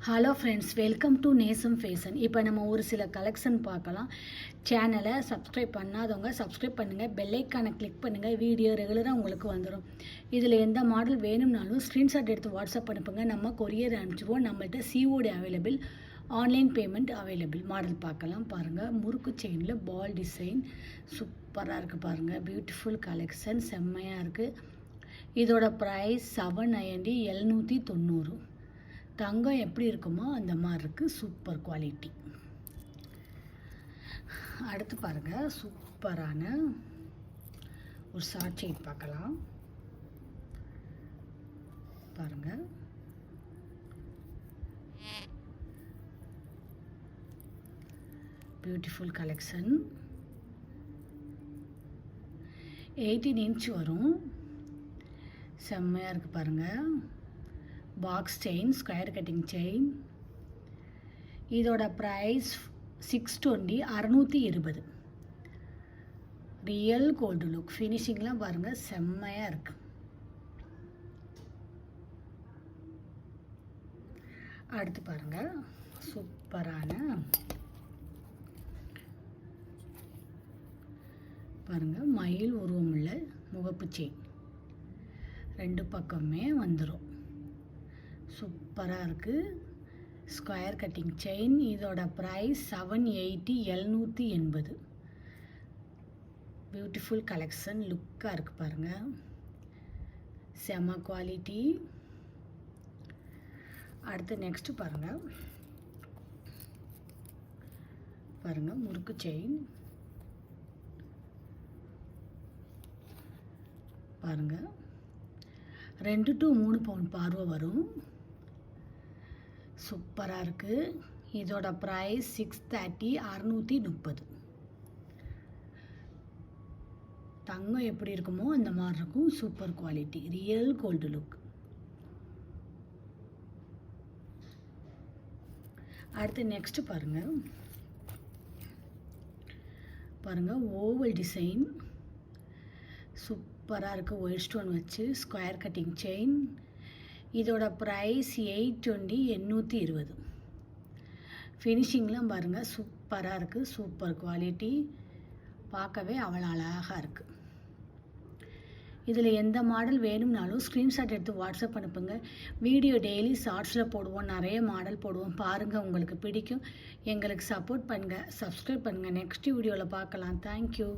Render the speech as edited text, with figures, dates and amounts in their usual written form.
Hello friends, welcome to நேசம் fashion. இப்போ நம்ம ஒரு சில கலெக்ஷன் பார்க்கலாம். சேனலை சப்ஸ்கிரைப் பண்ணாதவங்க சப்ஸ்கிரைப் பண்ணுங்கள், பெல்லைக்கானை கிளிக் பண்ணுங்கள், வீடியோ ரெகுலராக உங்களுக்கு வந்துடும். இதில் எந்த மாடல் வேணும்னாலும் ஸ்க்ரீன்ஷாட் எடுத்து வாட்ஸ்அப் அனுப்புங்க, நம்ம கொரியர் அனுப்பிச்சிடுவோம். நம்மள்ட்ட COD available, online payment available. Model பார்க்கலாம் பாருங்கள். முறுக்கு செயினில் பால் டிசைன் சூப்பராக இருக்குது பாருங்கள். பியூட்டிஃபுல் கலெக்ஷன், செம்மையாக இருக்குது. இதோட ப்ரைஸ் 790, 790. தங்கம் எப்படி இருக்குமோ அந்த மாதிரி இருக்குது. Super quality. அடுத்து பாருங்கள், சூப்பரான ஒரு ஷார்ட் செயின் பார்க்கலாம் பாருங்கள். Beautiful collection. 18 இன்ச் வரும். செம்மையாக இருக்குது பாருங்கள். Box chain, square cutting chain. இதோட ப்ரைஸ் 620, 620. Real gold look. ஃபினிஷிங்லாம் பாருங்கள், செம்மையாக இருக்கு. அடுத்து பாருங்கள், சூப்பரான பாருங்கள் மயில் உருவம் உள்ள முகப்பு செயின். 2 பக்கமே வந்துடும். சூப்பராக இருக்குது. Square cutting chain. இதோட ப்ரைஸ் 780, 780. பியூட்டிஃபுல் கலெக்ஷன், லுக்காக இருக்குது பாருங்கள். செம குவாலிட்டி. அடுத்து நெக்ஸ்ட்டு பாருங்கள். பாருங்கள் முறுக்கு செயின் பாருங்கள். 2 to 3 பவுண்ட் பார்வை வரும். சூப்பராக இருக்குது. இதோட ப்ரைஸ் 630, 630. தங்கம் எப்படி இருக்குமோ அந்த மாதிரி இருக்கும். Super quality, real gold look. அடுத்து நெக்ஸ்ட் பாருங்கள். பாருங்கள் ஓவல் டிசைன் சூப்பராக இருக்குது. ஒயிட் ஸ்டோன் வச்சு ஸ்கொயர் கட்டிங் செயின். இதோட ப்ரைஸ் 820, 820. ஃபினிஷிங்லாம் பாருங்கள், சூப்பராக இருக்குது. Super quality. பார்க்கவே அவ்வளோ அழகாக இருக்குது. இதில் எந்த மாடல் வேணும்னாலும் ஸ்க்ரீன்ஷாட் எடுத்து வாட்ஸ்அப் அனுப்புங்க. வீடியோ டெய்லி ஷார்ட்ஸில் போடுவோம், நிறைய மாடல் போடுவோம். பாருங்கள், உங்களுக்கு பிடிக்கும். எங்களுக்கு சப்போர்ட் பண்ணுங்கள், சப்ஸ்கிரைப் பண்ணுங்கள். நெக்ஸ்ட் வீடியோவில் பார்க்கலாம். தேங்க்யூ.